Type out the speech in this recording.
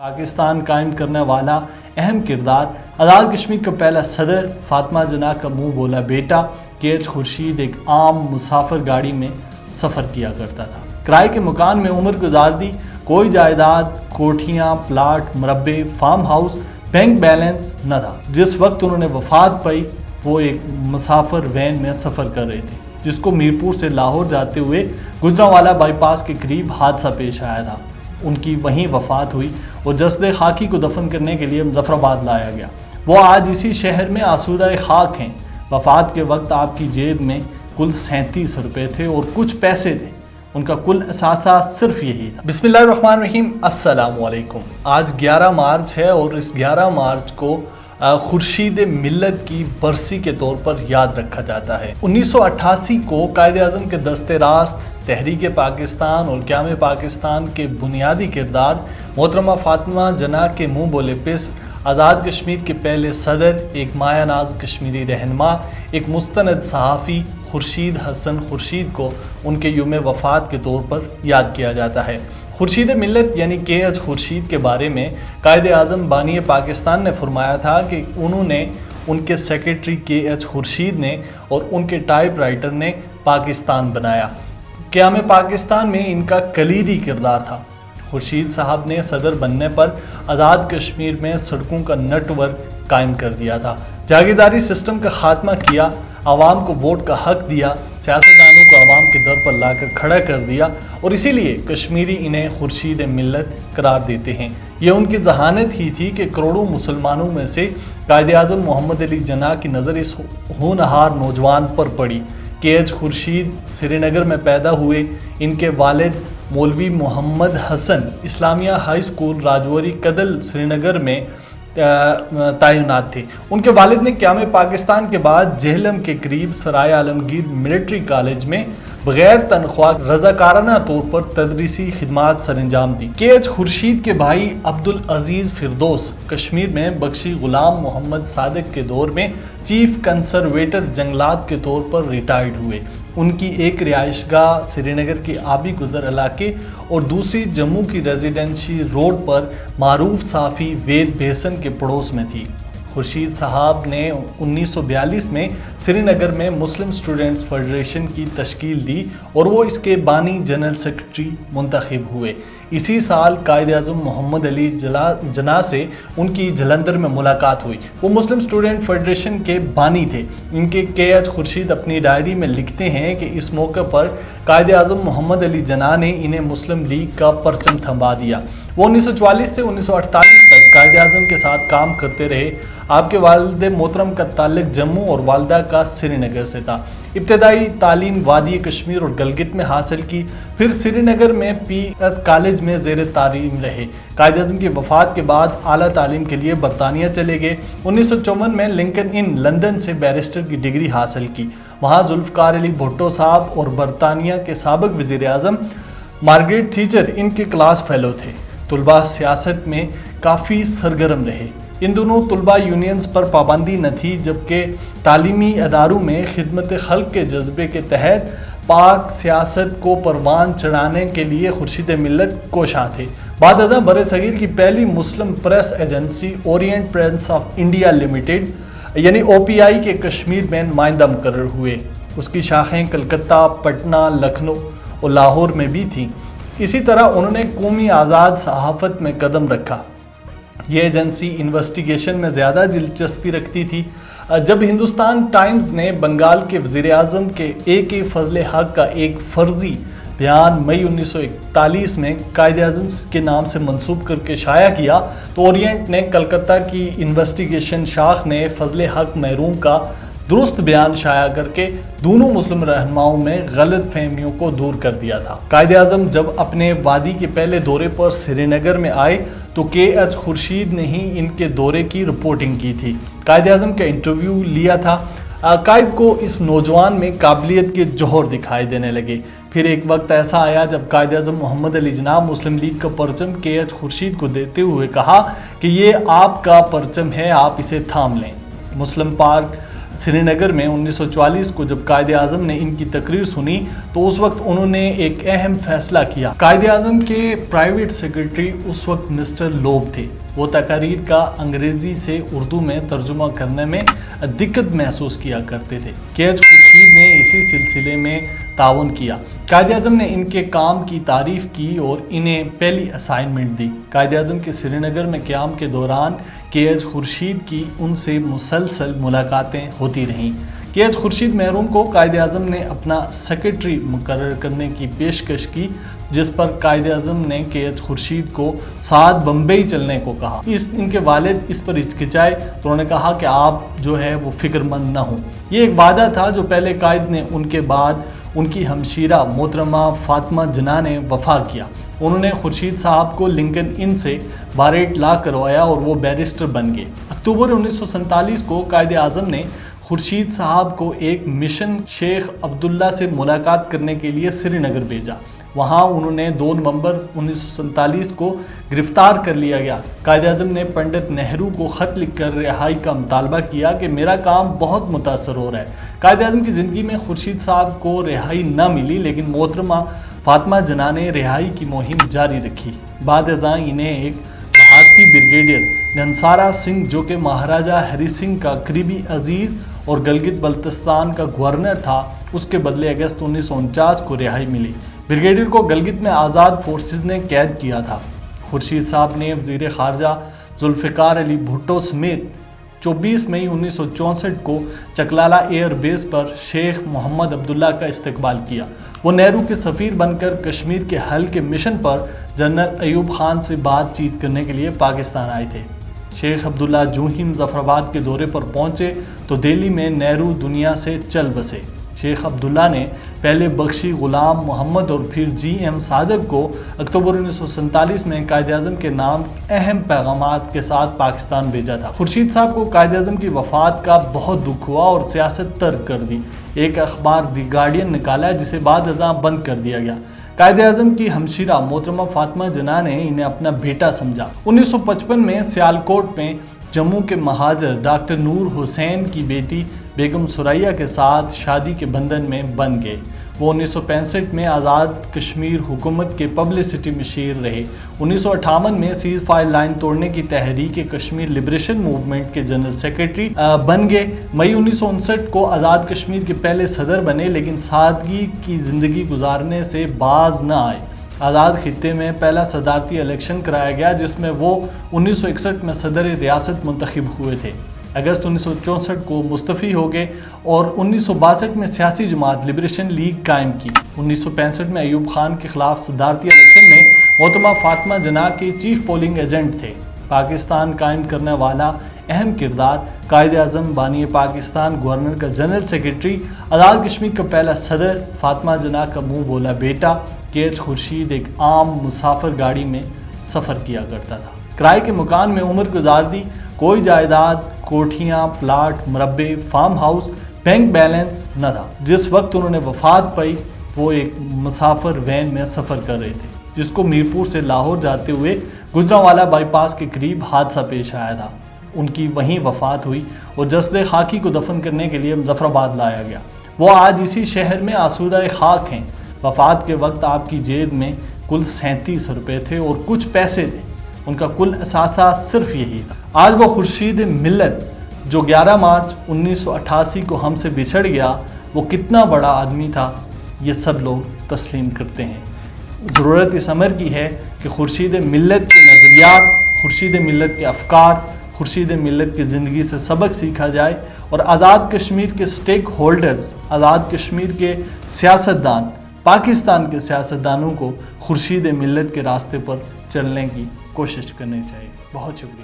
पाकिस्तान कायम करने वाला अहम किरदार, आज़ाद कश्मीर का पहला सदर, फातिमा जना का मुंह बोला बेटा KH खुर्शीद एक आम मुसाफिर गाड़ी में सफ़र किया करता था। किराए के मकान में उम्र गुजार दी, कोई जायदाद, कोठियाँ, प्लाट, मुरब्बे, फार्म हाउस, बैंक बैलेंस न था। जिस वक्त उन्होंने वफात पाई वो एक मुसाफिर वैन में सफ़र कर रहे थे, जिसको मीरपुर से लाहौर जाते हुए गुजरांवाला बाईपास के करीब हादसा पेश आया था। उनकी वहीं वफात हुई और जस्द खाकी को दफन करने के लिए मुजफ्फराबाद लाया गया। वो आज इसी शहर में आसूदा खाक हैं। वफात के वक्त आपकी जेब में कुल 37 रुपये थे और कुछ पैसे थे। उनका कुल असासा सिर्फ यही था। बिस्मिल्लाहिर्रहमानिर्रहीम, अस्सलाम वालेकुम। आज 11 मार्च है और इस 11 मार्च को खुर्शीद मिल्लत की बरसी के तौर पर याद रखा जाता है। 1988 को कायदे आज़म के दस्ते रास्त, तहरीक पाकिस्तान और क़याम पाकिस्तान के बुनियादी किरदार मोहतरमा फातिमा जना के मुँह बोले पिस, आज़ाद कश्मीर के पहले सदर, एक माया नाज कश्मीरी रहनुमा, एक मुस्तनद सहाफ़ी खुर्शीद हसन खुर्शीद को उनके यौम वफ़ात के तौर पर याद किया जाता है। खुर्शीद मिल्लत यानी KH खुर्शीद के बारे में कायदे आज़म बानी पाकिस्तान ने फरमाया था कि उन्होंने, उनके सेक्रेटरी KH खुर्शीद ने और उनके टाइप राइटर ने पाकिस्तान बनाया। क़याम पाकिस्तान में इनका कलीदी किरदार था। खुर्शीद साहब ने सदर बनने पर आज़ाद कश्मीर में सड़कों का नेटवर्क कायम कर दिया था, जागीरदारी सिस्टम का खात्मा किया, आवाम को वोट का हक दिया, सियासतदानों को आवाम के दर पर लाकर खड़ा कर दिया और इसीलिए कश्मीरी इन्हें खुर्शीद मिल्लत करार देते हैं। ये उनकी जहानत ही थी कि करोड़ों मुसलमानों में से कायदे आज़म मोहम्मद अली जना की नज़र इस होनहार नौजवान पर पड़ी। KH खुर्शीद श्रीनगर में पैदा हुए। इनके वालिद मौलवी मोहम्मद हसन इस्लामिया हाई स्कूल राजौरी कदल श्रीनगर में तैनात थे। उनके वालिद ने क़याम पाकिस्तान के बाद जेहलम के करीब सराय आलमगीर मिलिट्री कॉलेज में बगैर तनख्वाह रज़ाकाराना तौर पर तदरीसी खिदमात सरंजाम दी। KH खुर्शीद के भाई अब्दुल अजीज़ फिरदौस कश्मीर में बख्शी गुलाम मोहम्मद सादिक के दौर में चीफ कंसर्वेटर जंगलात के तौर पर रिटायर्ड हुए। उनकी एक रिहाइशगाह श्रीनगर के आबी गुजर इलाके और दूसरी जम्मू की रेजिडेंसी रोड पर मारूफ साफ़ी वेद बेहसन के पड़ोस में थी। खुर्शीद साहब ने 1942 में श्रीनगर में मुस्लिम स्टूडेंट्स फेडरेशन की तश्कील दी और वो इसके बानी जनरल सेक्रेटरी मुंतखब हुए। इसी साल कायदे आज़म मोहम्मद अली जना से उनकी जलंधर में मुलाकात हुई। वो मुस्लिम स्टूडेंट फेडरेशन के बानी थे। इनके KH खुर्शीद अपनी डायरी में लिखते हैं कि इस मौके पर कायदे आज़म मोहम्मद अली जना ने इन्हें मुस्लिम लीग का परचम थमा दिया। वो 1944 से 1948 तक कायदे आज़म के साथ काम करते रहे। आपके वालिद मोहतरम का ताल्लुक जम्मू और वालदा का श्रीनगर से था। इब्तदाई तालीम वादी कश्मीर और गलगित में हासिल की, फिर श्रीनगर में PS कॉलेज में ज़ेर तालीम रहे। कायदे आज़म की वफ़ात के बाद आला तालीम के लिए बरतानिया चले गए। 1954 में लिंकन इन लंदन से बैरिस्टर की डिग्री हासिल की। वहाँ जुल्फ़कार अली भुट्टो साहब और बरतानिया के साबिक़ वज़ीर आज़म मार्गरेट थीचर इनके क्लास फेलो थे। तुलबा सियासत में काफ़ी सरगर्म रहे। इन दोनों तुलबा यूनियंस पर पाबंदी न थी, जबकि तालीमी अदारों में खिदमत खल्क के जज्बे के तहत पाक सियासत को परवान चढ़ाने के लिए खुर्शीद मिल्लत कोशां थे। बाद अज़ां बर-ए-सग़ीर की पहली Muslim press agency Orient Press of India Limited यानी OPI के कश्मीर में नुमाइंदा मुकर्रर हुए। उसकी शाखें कलकत्ता, पटना, लखनऊ और लाहौर में भी थीं। इसी तरह उन्होंने कौमी आज़ाद सहाफ़त में कदम रखा। ये एजेंसी इन्वेस्टिगेशन में ज़्यादा दिलचस्पी रखती थी। जब हिंदुस्तान टाइम्स ने बंगाल के वज़ीर आज़म के AK फजल हक का एक फ़र्ज़ी बयान मई 1941 में कायदे आज़म के नाम से मंसूब करके शाया किया, तो ओरिएंट ने कलकत्ता की इन्वेस्टिगेशन शाख ने फजल हक महरूम का दुरुस्त बयान शाया करके दोनों मुस्लिम रहनुमाओं में गलत फहमियों को दूर कर दिया था। कायदे आज़म जब अपने वादी के पहले दौरे पर श्रीनगर में आए तो KH खुर्शीद ने ही इनके दौरे की रिपोर्टिंग की थी, कायदे आज़म का इंटरव्यू लिया था। कायद को इस नौजवान में काबिलियत के जौहर दिखाई देने लगे। फिर एक वक्त ऐसा आया जब कायदे आज़म मोहम्मद अली जना मुस्लिम लीग का परचम KH खुर्शीद को देते हुए कहा कि ये आपका परचम है, आप इसे थाम लें। मुस्लिम पार्क سری نگر میں 1944 کو جب قائد اعظم نے ان کی تقریر سنی تو اس وقت انہوں نے ایک اہم فیصلہ کیا۔ قائد اعظم کے پرائیویٹ سیکرٹری اس وقت مسٹر لوب تھے۔ وہ تقاریر کا انگریزی سے اردو میں ترجمہ کرنے میں دقت محسوس کیا کرتے تھے۔ KH خورشید نے اسی سلسلے میں تعاون کیا۔ قائد اعظم نے ان کے کام کی تعریف کی اور انہیں پہلی اسائنمنٹ دی۔ قائد اعظم کے سری نگر میں قیام کے دوران KH خورشید کی ان سے مسلسل ملاقاتیں ہوتی رہیں۔ KH خورشید محروم کو قائد اعظم نے اپنا سیکرٹری مقرر کرنے کی پیشکش کی، جس پر قائد اعظم نے KH خورشید کو ساتھ بمبئی چلنے کو کہا۔ ان کے والد اس پر ہچکچائے تو انہوں نے کہا کہ آپ جو ہے وہ فکر مند نہ ہوں۔ یہ ایک وعدہ تھا جو پہلے قائد نے ان کے بعد ان کی ہمشیرہ محترمہ فاطمہ جناح نے وفا کیا۔ انہوں نے خورشید صاحب کو لنکن ان سے بارٹ لا کروایا اور وہ بیرسٹر بن گئے۔ اکتوبر 1947 کو قائد اعظم نے خورشید صاحب کو ایک مشن شیخ عبداللہ سے ملاقات کرنے کے لیے سری نگر بھیجا۔ وہاں انہوں نے 2 نومبر 1947 کو گرفتار کر لیا گیا۔ قائد اعظم نے پنڈت نہرو کو خط لکھ کر رہائی کا مطالبہ کیا کہ میرا کام بہت متاثر ہو رہا ہے۔ قائد اعظم کی زندگی میں خورشید صاحب کو رہائی نہ ملی، لیکن محترمہ فاطمہ جناح نے رہائی کی مہم جاری رکھی۔ بعد ازاں انہیں ایک بھارتی بریگیڈیئر گھنسارا سنگھ، جو کہ مہاراجہ ہری سنگھ کا قریبی عزیز اور گلگت بلتستان کا گورنر تھا، اس کے بدلے اگست 1949 کو رہائی ملی۔ بریگیڈیئر کو گلگت میں آزاد فورسز نے قید کیا تھا۔ خورشید صاحب نے وزیر خارجہ ذوالفقار علی بھٹو سمیت 24 مئی 1964 کو چکلالہ ایئر بیس پر شیخ محمد عبداللہ کا استقبال کیا۔ وہ نہرو کے سفیر بن کر کشمیر کے حل کے مشن پر جنرل ایوب خان سے بات چیت کرنے کے لیے پاکستان آئے تھے۔ شیخ عبداللہ جو ہی مظفر آباد کے دورے پر پہنچے تو دہلی میں نہرو دنیا سے چل بسے۔ شیخ عبداللہ نے پہلے بخشی غلام محمد اور پھر GM صادق کو اکتوبر 1947 میں قائد اعظم کے نام اہم پیغامات کے ساتھ پاکستان بھیجا تھا۔ خورشید صاحب کو قائد اعظم کی وفات کا بہت دکھ ہوا اور سیاست ترک کر دی۔ ایک اخبار دی گارڈین نکالا جسے بعد ازاں بند کر دیا گیا۔ قائد اعظم کی ہمشیرہ محترمہ فاطمہ جناح نے انہیں اپنا بیٹا سمجھا۔ 1955 میں سیالکوٹ میں جموں کے مہاجر ڈاکٹر نور حسین کی بیٹی بیگم ثریا کے ساتھ شادی کے بندھن میں بندھ گئے۔ وہ 1965 میں آزاد کشمیر حکومت کے پبلسٹی مشیر رہے۔ 1958 میں سیز فائر لائن توڑنے کی تحریک کشمیر لبریشن موومنٹ کے جنرل سیکرٹری بن گئے۔ مئی 1959 کو آزاد کشمیر کے پہلے صدر بنے، لیکن سادگی کی زندگی گزارنے سے باز نہ آئے۔ آزاد خطے میں پہلا صدارتی الیکشن کرایا گیا، جس میں وہ 1961 میں صدر ریاست منتخب ہوئے تھے۔ اگست 1964 کو مستعفی ہو گئے اور 1962 میں سیاسی جماعت لبریشن لیگ قائم کی۔ 1965 میں ایوب خان کے خلاف صدارتی الیکشن میں محترمہ فاطمہ جناح کے چیف پولنگ ایجنٹ تھے۔ پاکستان قائم کرنے والا اہم کردار، قائد اعظم، بانی پاکستان، گورنر کا جنرل سیکرٹری، آزاد کشمیر کا پہلا صدر، فاطمہ جناح کا منہ بولا بیٹا KH خورشید ایک عام مسافر گاڑی میں سفر کیا کرتا تھا۔ کرائے کے مکان میں عمر گزار دی، کوئی جائیداد، کوٹھیاں، پلاٹ، مربع، فارم ہاؤس، بینک بیلنس نہ تھا۔ جس وقت انہوں نے وفات پائی وہ ایک مسافر وین میں سفر کر رہے تھے، جس کو میرپور سے لاہور جاتے ہوئے گجرانوالہ بائی پاس کے قریب حادثہ پیش آیا تھا۔ ان کی وہیں وفات ہوئی اور جسد خاکی کو دفن کرنے کے لیے مظفر آباد لایا گیا۔ وہ آج اسی شہر میں آسودہ خاک ہیں۔ وفات کے وقت آپ کی جیب میں کل 37 روپے تھے اور کچھ پیسے تھے۔ ان کا کل اثاثہ صرف یہی تھا۔ آج وہ خورشید ملت جو 11 مارچ 1988 کو ہم سے بچھڑ گیا، وہ کتنا بڑا آدمی تھا، یہ سب لوگ تسلیم کرتے ہیں۔ ضرورت اس امر کی ہے کہ خورشید ملت کے نظریات، خورشید ملت کے افکار، خورشید ملت کی زندگی سے سبق سیکھا جائے اور آزاد کشمیر کے سٹیک ہولڈرز، آزاد کشمیر کے سیاستدان، پاکستان کے سیاستدانوں کو خورشید ملت کے راستے پر چلنے کی کوشش کرنی چاہیے۔ بہت شکریہ۔